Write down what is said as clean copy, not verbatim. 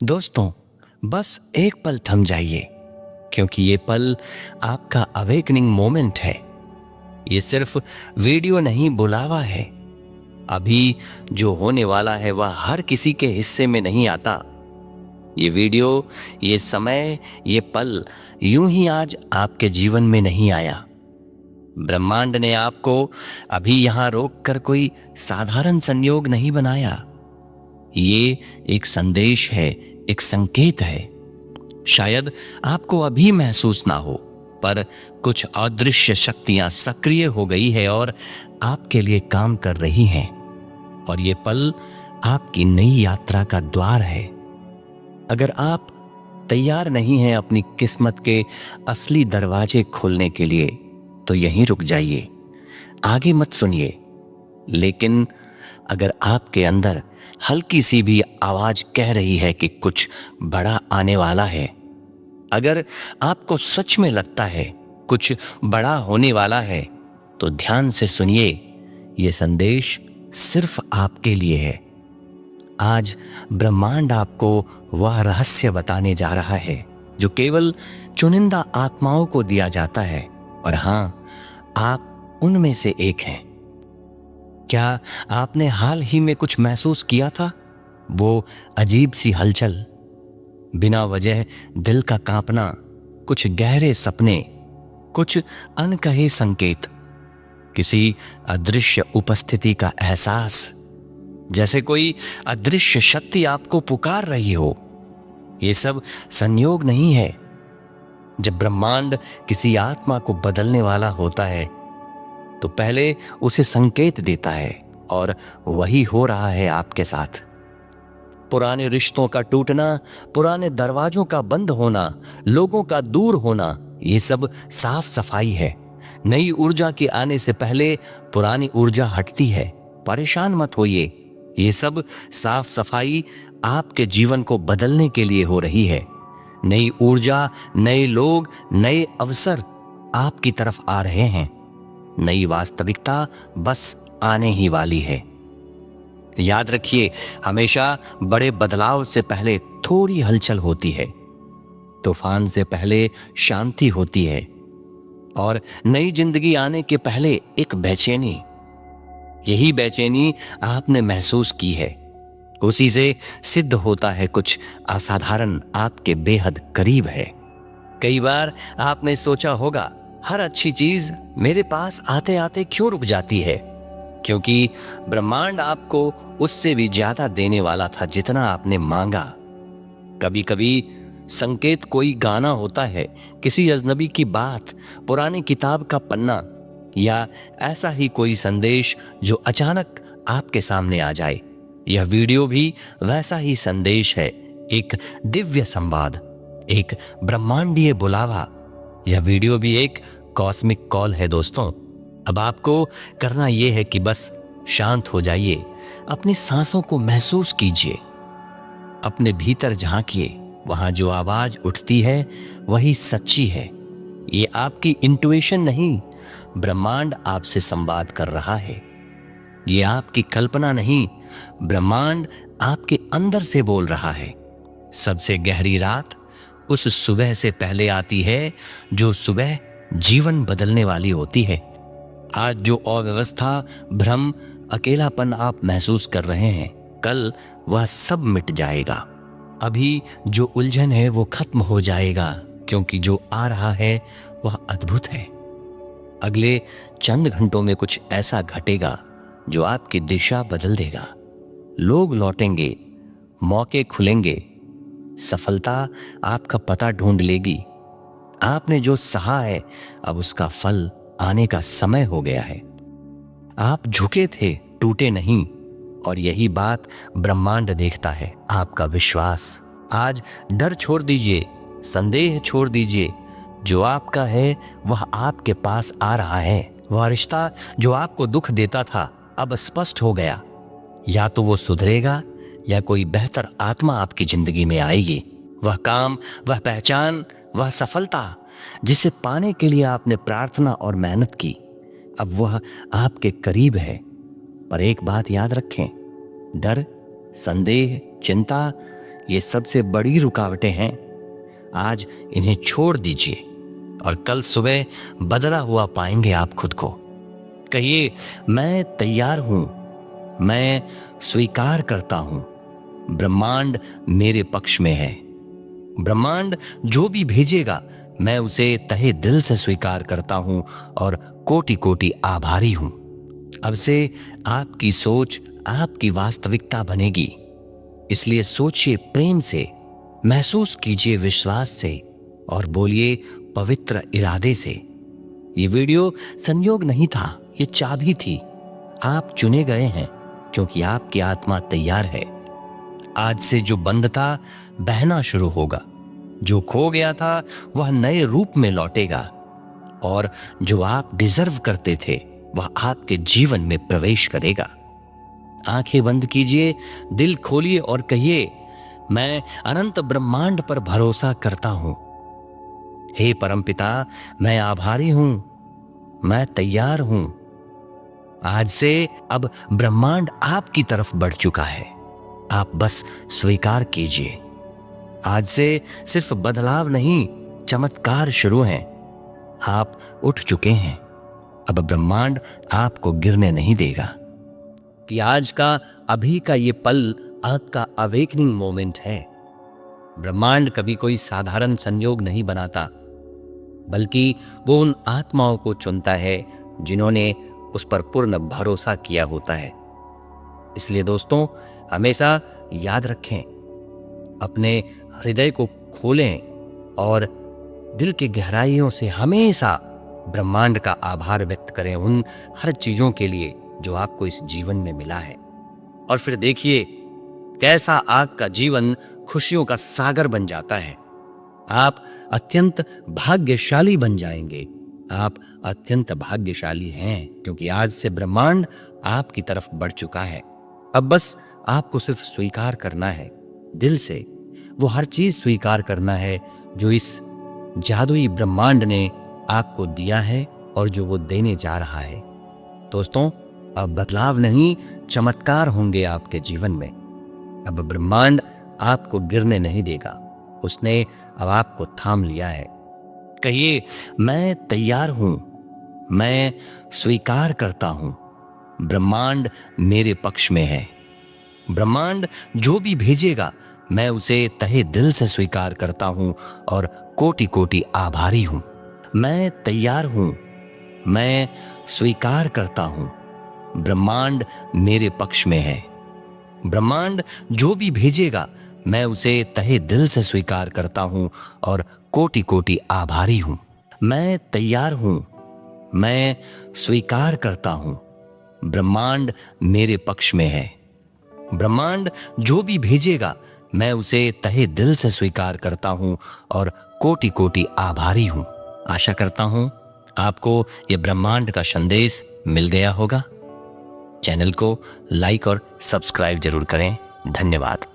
दोस्तों, बस एक पल थम जाइए, क्योंकि ये पल आपका अवेकनिंग मोमेंट है। ये सिर्फ वीडियो नहीं, बुलावा है। अभी जो होने वाला है वह हर किसी के हिस्से में नहीं आता। ये वीडियो, ये समय, ये पल यूं ही आज आपके जीवन में नहीं आया। ब्रह्मांड ने आपको अभी यहां रोक कर कोई साधारण संयोग नहीं बनाया। ये एक संदेश है, एक संकेत है। शायद आपको अभी महसूस ना हो, पर कुछ अदृश्य शक्तियां सक्रिय हो गई है और आपके लिए काम कर रही हैं। और ये पल आपकी नई यात्रा का द्वार है। अगर आप तैयार नहीं हैं अपनी किस्मत के असली दरवाजे खोलने के लिए, तो यहीं रुक जाइए, आगे मत सुनिए। लेकिन अगर आपके अंदर हल्की सी भी आवाज कह रही है कि कुछ बड़ा आने वाला है, अगर आपको सच में लगता है कुछ बड़ा होने वाला है, तो ध्यान से सुनिए। यह संदेश सिर्फ आपके लिए है। आज ब्रह्मांड आपको वह रहस्य बताने जा रहा है जो केवल चुनिंदा आत्माओं को दिया जाता है। और हां, आप उनमें से एक हैं। क्या आपने हाल ही में कुछ महसूस किया था? वो अजीब सी हलचल, बिना वजह दिल का कांपना, कुछ गहरे सपने, कुछ अनकहे संकेत, किसी अदृश्य उपस्थिति का एहसास, जैसे कोई अदृश्य शक्ति आपको पुकार रही हो। ये सब संयोग नहीं है। जब ब्रह्मांड किसी आत्मा को बदलने वाला होता है, तो पहले उसे संकेत देता है, और वही हो रहा है आपके साथ। पुराने रिश्तों का टूटना, पुराने दरवाजों का बंद होना, लोगों का दूर होना, ये सब साफ सफाई है। नई ऊर्जा के आने से पहले पुरानी ऊर्जा हटती है। परेशान मत होइए, ये सब साफ सफाई आपके जीवन को बदलने के लिए हो रही है। नई ऊर्जा, नए लोग, नए अवसर आपकी तरफ आ रहे हैं। नई वास्तविकता बस आने ही वाली है। याद रखिए, हमेशा बड़े बदलाव से पहले थोड़ी हलचल होती है, तूफान से पहले शांति होती है, और नई जिंदगी आने के पहले एक बेचैनी। यही बेचैनी आपने महसूस की है, उसी से सिद्ध होता है कुछ असाधारण आपके बेहद करीब है। कई बार आपने सोचा होगा, हर अच्छी चीज मेरे पास आते आते क्यों रुक जाती है? क्योंकि ब्रह्मांड आपको उससे भी ज्यादा देने वाला था जितना आपने मांगा। कभी कभी संकेत कोई गाना होता है, किसी अजनबी की बात, पुरानी किताब का पन्ना, या ऐसा ही कोई संदेश जो अचानक आपके सामने आ जाए। यह वीडियो भी वैसा ही संदेश है, एक दिव्य संवाद, एक ब्रह्मांडीय बुलावा। यह वीडियो भी एक कॉस्मिक कॉल है दोस्तों। अब आपको करना यह है कि बस शांत हो जाइए, अपनी सांसों को महसूस कीजिए, अपने भीतर झांकिए। वहां जो आवाज उठती है वही सच्ची है। ये आपकी इंट्यूशन नहीं, ब्रह्मांड आपसे संवाद कर रहा है। ये आपकी कल्पना नहीं, ब्रह्मांड आपके अंदर से बोल रहा है। सबसे गहरी रात उस सुबह से पहले आती है जो सुबह जीवन बदलने वाली होती है। आज जो अव्यवस्था, भ्रम, अकेलापन आप महसूस कर रहे हैं, कल वह सब मिट जाएगा। अभी जो उलझन है वो खत्म हो जाएगा, क्योंकि जो आ रहा है वह अद्भुत है। अगले चंद घंटों में कुछ ऐसा घटेगा जो आपकी दिशा बदल देगा। लोग लौटेंगे, मौके खुलेंगे, सफलता आपका पता ढूंढ लेगी। आपने जो सहा है, अब उसका फल आने का समय हो गया है। आप झुके थे, टूटे नहीं, और यही बात ब्रह्मांड देखता है, आपका विश्वास। आज डर छोड़ दीजिए, संदेह छोड़ दीजिए। जो आपका है वह आपके पास आ रहा है। वह रिश्ता जो आपको दुख देता था अब स्पष्ट हो गया। या तो वो सुधरेगा, या कोई बेहतर आत्मा आपकी जिंदगी में आएगी। वह काम, वह पहचान, वह सफलता जिसे पाने के लिए आपने प्रार्थना और मेहनत की, अब वह आपके करीब है। पर एक बात याद रखें, डर, संदेह, चिंता, ये सबसे बड़ी रुकावटें हैं। आज इन्हें छोड़ दीजिए और कल सुबह बदला हुआ पाएंगे आप खुद को। कहिए, मैं तैयार हूं, मैं स्वीकार करता हूं, ब्रह्मांड मेरे पक्ष में है। ब्रह्मांड जो भी भेजेगा मैं उसे तहे दिल से स्वीकार करता हूं और कोटि कोटि आभारी हूं। अब से आपकी सोच आपकी वास्तविकता बनेगी, इसलिए सोचिए प्रेम से, महसूस कीजिए विश्वास से और बोलिए पवित्र इरादे से। ये वीडियो संयोग नहीं था, ये चाबी थी। आप चुने गए हैं क्योंकि आपकी आत्मा तैयार है। आज से जो बंद था बहना शुरू होगा, जो खो गया था वह नए रूप में लौटेगा और जो आप डिजर्व करते थे वह आपके जीवन में प्रवेश करेगा। आंखें बंद कीजिए, दिल खोलिए और कहिए, मैं अनंत ब्रह्मांड पर भरोसा करता हूं। हे परमपिता, मैं आभारी हूं, मैं तैयार हूं। आज से अब ब्रह्मांड आपकी तरफ बढ़ चुका है, आप बस स्वीकार कीजिए। आज से सिर्फ बदलाव नहीं, चमत्कार शुरू हैं। आप उठ चुके हैं, अब ब्रह्मांड आपको गिरने नहीं देगा। कि आज का अभी का ये पल आपका अवेकनिंग मोमेंट है। ब्रह्मांड कभी कोई साधारण संयोग नहीं बनाता, बल्कि वो उन आत्माओं को चुनता है जिन्होंने उस पर पूर्ण भरोसा किया होता है। इसलिए दोस्तों, हमेशा याद रखें, अपने हृदय को खोलें और दिल की गहराइयों से हमेशा ब्रह्मांड का आभार व्यक्त करें उन हर चीजों के लिए जो आपको इस जीवन में मिला है। और फिर देखिए कैसा आपका जीवन खुशियों का सागर बन जाता है। आप अत्यंत भाग्यशाली बन जाएंगे। आप अत्यंत भाग्यशाली हैं क्योंकि आज से ब्रह्मांड आपकी तरफ बढ़ चुका है। अब बस आपको सिर्फ स्वीकार करना है, दिल से वो हर चीज स्वीकार करना है जो इस जादुई ब्रह्मांड ने आपको दिया है और जो वो देने जा रहा है। दोस्तों, अब बदलाव नहीं, चमत्कार होंगे आपके जीवन में। अब ब्रह्मांड आपको गिरने नहीं देगा, उसने अब आपको थाम लिया है। कहिए, मैं तैयार हूं, मैं स्वीकार करता हूं, ब्रह्मांड मेरे पक्ष में है। ब्रह्मांड जो भी भेजेगा मैं उसे तहे दिल से स्वीकार करता हूं और कोटि कोटि आभारी हूं। मैं तैयार हूं, मैं स्वीकार करता हूं, ब्रह्मांड मेरे पक्ष में है। ब्रह्मांड जो भी भेजेगा मैं उसे तहे दिल से स्वीकार करता हूं और कोटि कोटि आभारी हूं। मैं तैयार हूं, मैं स्वीकार करता हूं, ब्रह्मांड मेरे पक्ष में है। ब्रह्मांड जो भी भेजेगा मैं उसे तहे दिल से स्वीकार करता हूं और कोटि कोटि आभारी हूं। आशा करता हूं आपको यह ब्रह्मांड का संदेश मिल गया होगा। चैनल को लाइक और सब्सक्राइब जरूर करें। धन्यवाद।